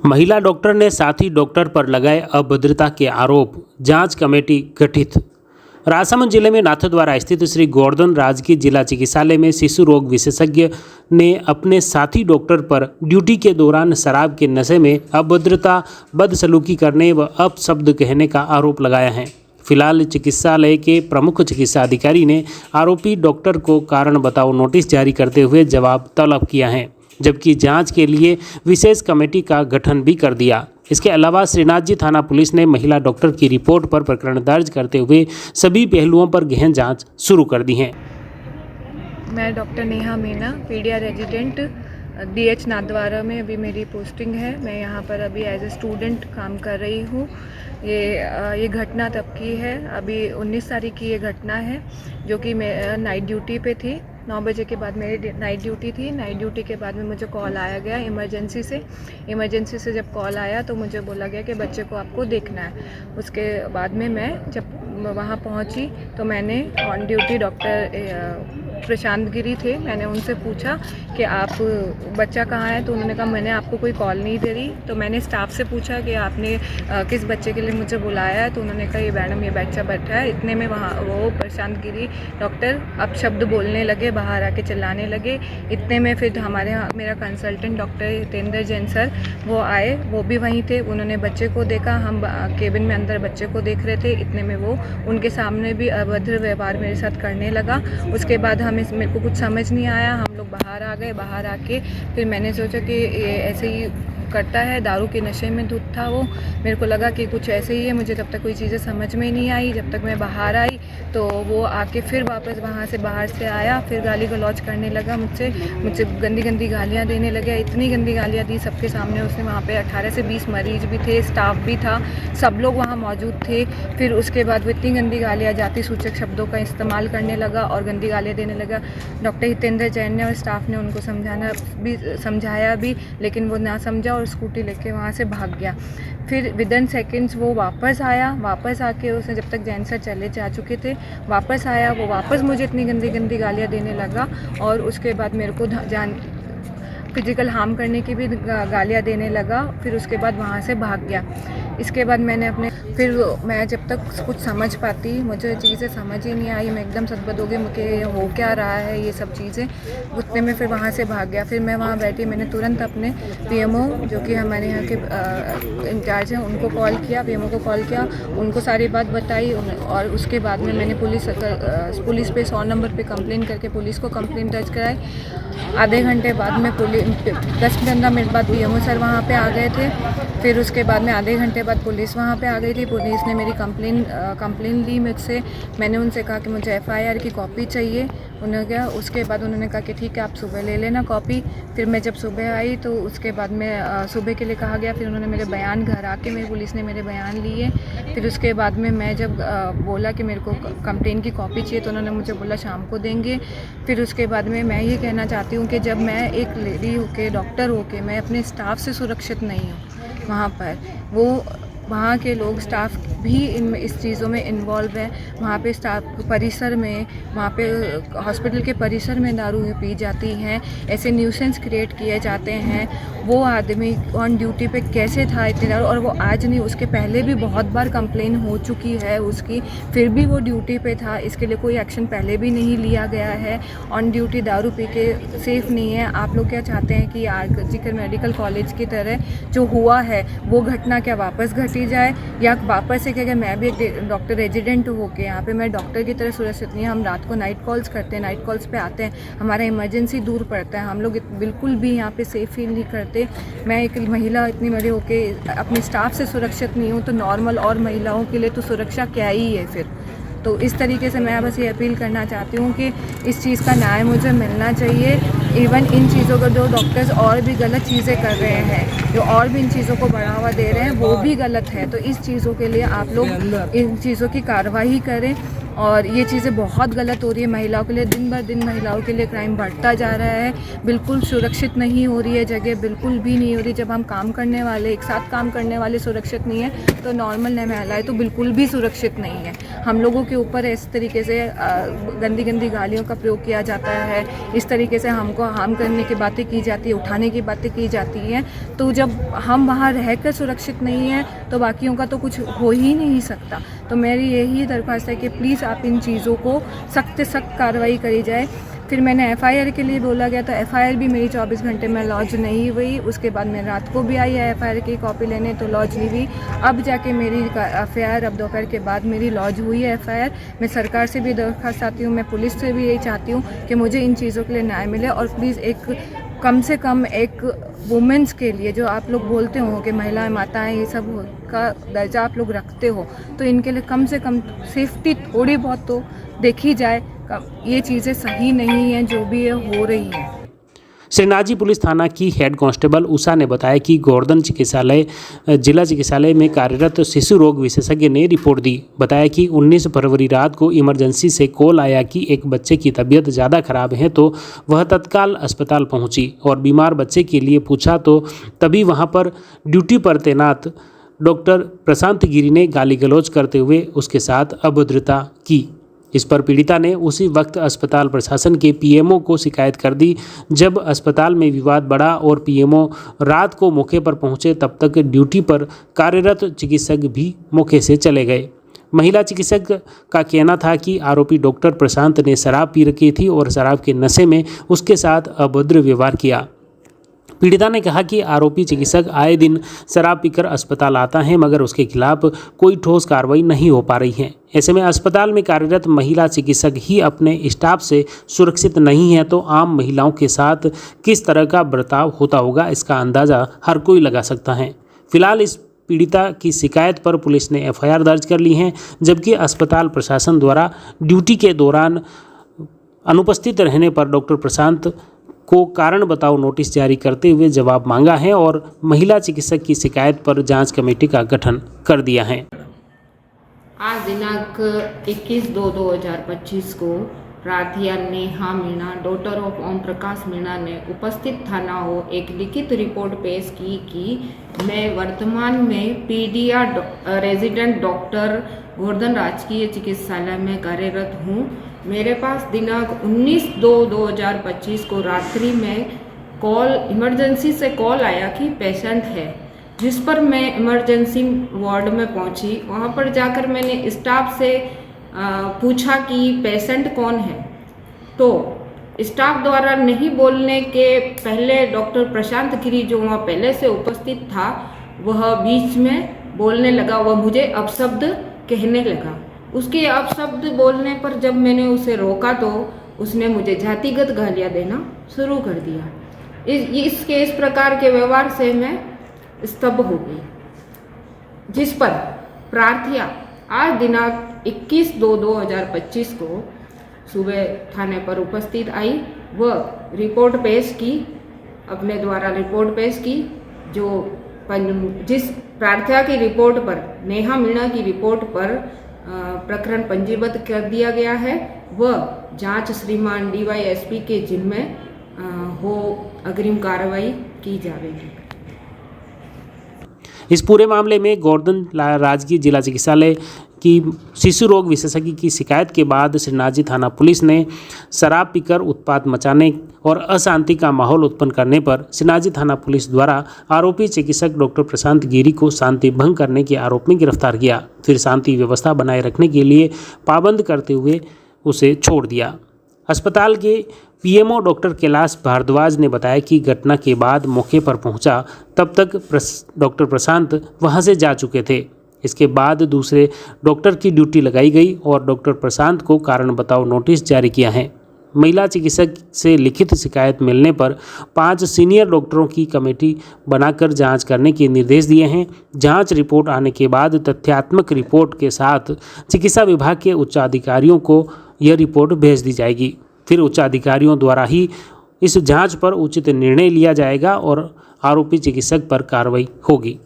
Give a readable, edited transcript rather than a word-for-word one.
महिला डॉक्टर ने साथी डॉक्टर पर लगाए अभद्रता के आरोप, जांच कमेटी गठित। राजसमंद जिले में नाथद्वारा स्थित श्री गोवर्धन राजकीय जिला चिकित्सालय में शिशु रोग विशेषज्ञ ने अपने साथी डॉक्टर पर ड्यूटी के दौरान शराब के नशे में अभद्रता, बदसलूकी करने व अपशब्द कहने का आरोप लगाया है। फिलहाल चिकित्सालय के प्रमुख चिकित्सा अधिकारी ने आरोपी डॉक्टर को कारण बताओ नोटिस जारी करते हुए जवाब तलब किया है, जबकि जांच के लिए विशेष कमेटी का गठन भी कर दिया। इसके अलावा श्रीनाथ जी थाना पुलिस ने महिला डॉक्टर की रिपोर्ट पर प्रकरण दर्ज करते हुए सभी पहलुओं पर गहन जांच शुरू कर दी है। मैं doctor Neha Meena, pedia resident DH Nathdwara में अभी मेरी पोस्टिंग है। मैं यहाँ पर अभी एज ए स्टूडेंट काम कर रही हूँ। ये घटना तब की है, अभी 19 तारीख की ये घटना है, जो कि मैं नाइट ड्यूटी पे थी। 9 बजे के बाद मेरी नाइट ड्यूटी थी। नाइट ड्यूटी के बाद में मुझे कॉल आया गया इमरजेंसी से जब कॉल आया तो मुझे बोला गया कि बच्चे को आपको देखना है। उसके बाद में मैं जब वहाँ पहुँची तो मैंने ऑन ड्यूटी डॉक्टर प्रशांत गिरी थे, मैंने उनसे पूछा कि आप बच्चा कहाँ है, तो उन्होंने कहा मैंने आपको कोई कॉल नहीं दे रही। तो मैंने स्टाफ से पूछा कि आपने किस बच्चे के लिए मुझे बुलाया है, तो उन्होंने कहा ये मैडम ये बच्चा बैठा है। इतने में वहाँ वो प्रशांत गिरी डॉक्टर अपशब्द बोलने लगे, बाहर आके चिल्लाने लगे। इतने में फिर हमारे यहाँ मेरा consultant doctor Hitendra Jain sir वो आए, वो भी वहीं थे। उन्होंने बच्चे को देखा, हम केबिन में अंदर बच्चे को देख रहे थे। इतने में वो उनके सामने भी अभद्र व्यवहार मेरे साथ करने लगा। उसके बाद मेरे को कुछ समझ नहीं आया, हम लोग बाहर आ गए। बाहर आके फिर मैंने सोचा कि ये ऐसे ही करता है, दारू के नशे में धुत था वो। मेरे को लगा कि कुछ ऐसे ही है, मुझे तब तक कोई चीज़ें समझ में नहीं आई। जब तक मैं बाहर आई तो वो आके फिर वापस वहाँ से बाहर से आया, फिर गाली गलौज करने लगा मुझसे गंदी गंदी गालियाँ देने लगे। इतनी गंदी गालियाँ दी सबके सामने उसने। वहाँ पे 18 से 20 मरीज भी थे, स्टाफ भी था, सब लोग वहाँ मौजूद थे। फिर उसके बाद वो इतनी गंदी गालियाँ, जाति सूचक शब्दों का इस्तेमाल करने लगा और गंदी गालियाँ देने लगा। डॉक्टर हितेंद्र जैन ने और स्टाफ ने उनको समझाया भी, लेकिन वो ना समझा और स्कूटी लेके वहाँ से भाग गया। फिर विदिन सेकंड्स वो वापस आया। वापस आके उसने, जब तक जैन सर चले जा चुके थे, वापस आया। वो वापस मुझे इतनी गंदी गंदी गालियाँ देने लगा और उसके बाद मेरे को फिजिकल हार्म करने की भी गालियाँ देने लगा। फिर उसके बाद वहाँ से भाग गया। इसके बाद फिर मैं जब तक कुछ समझ पाती, मुझे चीज़ें समझ ही नहीं आई, मैं एकदम सदबद हो गई, मुझे हो क्या रहा है ये सब चीज़ें। उतने में फिर वहाँ से भाग गया। फिर मैं वहाँ बैठी, मैंने तुरंत अपने PMO जो कि हमारे यहाँ के इंचार्ज हैं उनको कॉल किया, PMO को कॉल किया, उनको सारी बात बताई। और उसके बाद में मैंने पुलिस पे 100 नंबर पे कंप्लेन करके पुलिस को कंप्लेन दर्ज कराई। आधे घंटे बाद में 10-15 मिनट बाद PMO सर वहाँ पे आ गए थे। फिर उसके बाद में आधे घंटे बाद पुलिस वहाँ पे आ गई थी। पुलिस ने मेरी कंप्लेन ली मुझसे। मैंने उनसे कहा कि मुझे FIR की कॉपी चाहिए। उन्होंने कहा, उसके बाद उन्होंने कहा कि ठीक है आप सुबह ले लेना कॉपी। फिर मैं जब सुबह आई तो उसके बाद में सुबह के लिए कहा गया। फिर उन्होंने मेरे बयान घर आके पुलिस ने मेरे बयान लिए। फिर उसके बाद में मैं जब बोला कि मेरे को कंप्लेन की कॉपी चाहिए तो उन्होंने मुझे बोला शाम को देंगे। फिर उसके बाद में मैं ये कहना चाहती हूँ कि जब मैं एक लेडी होके, डॉक्टर होके, मैं अपने स्टाफ से सुरक्षित नहीं हूँ वहाँ पर, वहाँ के लोग स्टाफ भी इस चीज़ों में इन्वॉल्व है। वहाँ पे स्टाफ परिसर में, वहाँ पे हॉस्पिटल के परिसर में दारू पी जाती हैं, ऐसे न्यूसेंस क्रिएट किए जाते हैं। वो आदमी ऑन ड्यूटी पे कैसे था इतने दारू, और वो आज नहीं, उसके पहले भी बहुत बार कंप्लेन हो चुकी है उसकी, फिर भी वो ड्यूटी पे था। इसके लिए कोई एक्शन पहले भी नहीं लिया गया है। ऑन ड्यूटी दारू पी के सेफ़ नहीं है। आप लोग क्या चाहते हैं कि आरजीकर मेडिकल कॉलेज की तरह जो हुआ है वो घटना क्या वापस घटी जाए, या वापस से क्या मैं भी एक डॉक्टर रेजिडेंट होके यहाँ पे मैं डॉक्टर की तरह सुरक्षित नहीं है। हम रात को नाइट कॉल्स करते हैं, नाइट कॉल्स पे आते हैं, हमारा इमरजेंसी दूर पड़ता है, हम लोग बिल्कुल भी यहाँ पे सेफ फील नहीं करते। मैं एक महिला इतनी बड़ी होके अपने स्टाफ से सुरक्षित नहीं हूँ, तो नॉर्मल और महिलाओं के लिए तो सुरक्षा क्या ही है फिर। तो इस तरीके से मैं बस ये अपील करना चाहती हूँ कि इस चीज़ का न्याय मुझे मिलना चाहिए। इवन इन चीज़ों को जो डॉक्टर्स और भी गलत चीज़ें कर रहे हैं, जो और भी इन चीज़ों को बढ़ावा दे रहे हैं, वो भी गलत है। तो इस चीज़ों के लिए आप लोग इन चीज़ों की कार्रवाई करें और ये चीज़ें बहुत गलत हो रही है महिलाओं के लिए। दिन ब दिन महिलाओं के लिए क्राइम बढ़ता जा रहा है। बिल्कुल सुरक्षित नहीं हो रही है जगह, बिल्कुल भी नहीं हो रही। जब हम काम करने वाले, एक साथ काम करने वाले सुरक्षित नहीं है तो नॉर्मल महिलाएं तो बिल्कुल भी सुरक्षित नहीं है। हम लोगों के ऊपर इस तरीके से गंदी गंदी गालियों का प्रयोग किया जाता है, इस तरीके से हमको हार्म करने की बातें की जाती है, उठाने की बातें की जाती हैं। तो जब हम वहाँ रहकर सुरक्षित नहीं हैं तो बाकियों का तो कुछ हो ही नहीं सकता। तो मेरी यही दरख्वास्त है कि प्लीज़ आप इन चीज़ों को सख्त से सख्त कार्रवाई करी जाए। फिर मैंने एफआईआर के लिए बोला गया तो एफआईआर भी मेरी 24 घंटे में लॉन्च नहीं हुई। उसके बाद मैं रात को भी आई है एफआईआर की कॉपी लेने तो लॉन्च नहीं हुई। अब जाके मेरी एफआईआर अब दोपहर के बाद मेरी लॉन्च हुई है एफआईआर। मैं सरकार से भी दरख्वास्त चाहती हूँ, मैं पुलिस से भी यही चाहती हूँ कि मुझे इन चीज़ों के लिए न्याय मिले। और प्लीज़ कम से कम एक वुमेंस के लिए, जो आप लोग बोलते हो कि महिलाएं माताएं ये सब का दर्जा आप लोग रखते हो, तो इनके लिए कम से कम सेफ्टी थोड़ी बहुत तो देखी जाए। ये चीज़ें सही नहीं हैं जो भी ये हो रही है। श्रीनाथजी पुलिस थाना की हेड कांस्टेबल उषा ने बताया कि गोवर्धन चिकित्सालय जिला चिकित्सालय में कार्यरत शिशु रोग विशेषज्ञ ने रिपोर्ट दी। बताया कि 19 फरवरी रात को इमरजेंसी से कॉल आया कि एक बच्चे की तबीयत ज़्यादा खराब है, तो वह तत्काल अस्पताल पहुंची और बीमार बच्चे के लिए पूछा तो तभी वहां पर ड्यूटी पर तैनात डॉक्टर प्रशांत गिरी ने गाली गलौज करते हुए उसके साथ अभद्रता की। इस पर पीड़िता ने उसी वक्त अस्पताल प्रशासन के पीएमओ को शिकायत कर दी। जब अस्पताल में विवाद बढ़ा और पीएमओ रात को मौके पर पहुंचे, तब तक ड्यूटी पर कार्यरत चिकित्सक भी मौके से चले गए। महिला चिकित्सक का कहना था कि आरोपी डॉक्टर प्रशांत ने शराब पी रखी थी और शराब के नशे में उसके साथ अभद्र व्यवहार किया। पीड़िता ने कहा कि आरोपी चिकित्सक आए दिन शराब पीकर अस्पताल आता है, मगर उसके खिलाफ कोई ठोस कार्रवाई नहीं हो पा रही है। ऐसे में अस्पताल में कार्यरत महिला चिकित्सक ही अपने स्टाफ से सुरक्षित नहीं है, तो आम महिलाओं के साथ किस तरह का बर्ताव होता होगा, इसका अंदाज़ा हर कोई लगा सकता है। फिलहाल इस पीड़िता की शिकायत पर पुलिस ने एफआईआर दर्ज कर ली है, जबकि अस्पताल प्रशासन द्वारा ड्यूटी के दौरान अनुपस्थित रहने पर डॉक्टर प्रशांत को कारण बताओ नोटिस जारी करते हुए जवाब मांगा है और महिला चिकित्सक की शिकायत पर जांच कमेटी का गठन कर दिया है। आज दिनांक 21/2/2025 को प्रार्थया नेहा मीणा, डॉटर ऑफ ओम प्रकाश मीणा ने उपस्थित थाना हो एक लिखित रिपोर्ट पेश की कि मैं वर्तमान में पीडिया रेजिडेंट डॉक्टर गोवर्धन राजकीय चिकित्सालय में कार्यरत हूँ। मेरे पास दिनांक 19/2/2025 को रात्रि में इमरजेंसी से कॉल आया कि पेशेंट है, जिस पर मैं इमरजेंसी वार्ड में पहुंची। वहां पर जाकर मैंने स्टाफ से पूछा कि पेशेंट कौन है, तो स्टाफ द्वारा नहीं बोलने के पहले डॉक्टर प्रशांत गिरी, जो वहाँ पहले से उपस्थित था, वह बीच में बोलने लगा। वह मुझे अपशब्द कहने लगा। उसके अपशब्द बोलने पर जब मैंने उसे रोका तो उसने मुझे जातिगत गालियाँ देना शुरू कर दिया। इस प्रकार के व्यवहार से मैं स्तब्ध हो गई, जिस पर प्रार्थया आज दिनांक 21/2/2025 को सुबह थाने पर उपस्थित आई व रिपोर्ट पेश की, अपने द्वारा रिपोर्ट पेश की, जिस प्रार्थया की रिपोर्ट पर, नेहा मीणा की रिपोर्ट पर प्रकरण पंजीबद्ध कर दिया गया है व जांच श्रीमान DYSP के जिम्मे हो अग्रिम कार्रवाई की जाएगी। इस पूरे मामले में गोवर्धन राजकीय जिला चिकित्सालय की शिशु रोग विशेषज्ञ की शिकायत के बाद श्रीनाथजी थाना पुलिस ने शराब पीकर उत्पात मचाने और अशांति का माहौल उत्पन्न करने पर श्रीनाथजी थाना पुलिस द्वारा आरोपी चिकित्सक डॉक्टर प्रशांत गिरी को शांति भंग करने के आरोप में गिरफ्तार किया। फिर शांति व्यवस्था बनाए रखने के लिए पाबंद करते हुए उसे छोड़ दिया। अस्पताल के पीएमओ डॉक्टर कैलाश भारद्वाज ने बताया कि घटना के बाद मौके पर पहुंचा, तब तक डॉक्टर प्रशांत वहां से जा चुके थे। इसके बाद दूसरे डॉक्टर की ड्यूटी लगाई गई और डॉक्टर प्रशांत को कारण बताओ नोटिस जारी किया है। महिला चिकित्सक से लिखित शिकायत मिलने पर 5 सीनियर डॉक्टरों की कमेटी बनाकर जांच करने के निर्देश दिए हैं। जांच रिपोर्ट आने के बाद तथ्यात्मक रिपोर्ट के साथ चिकित्सा विभाग के उच्चाधिकारियों को यह रिपोर्ट भेज दी जाएगी। फिर उच्चाधिकारियों द्वारा ही इस जांच पर उचित निर्णय लिया जाएगा और आरोपी चिकित्सक पर कार्रवाई होगी।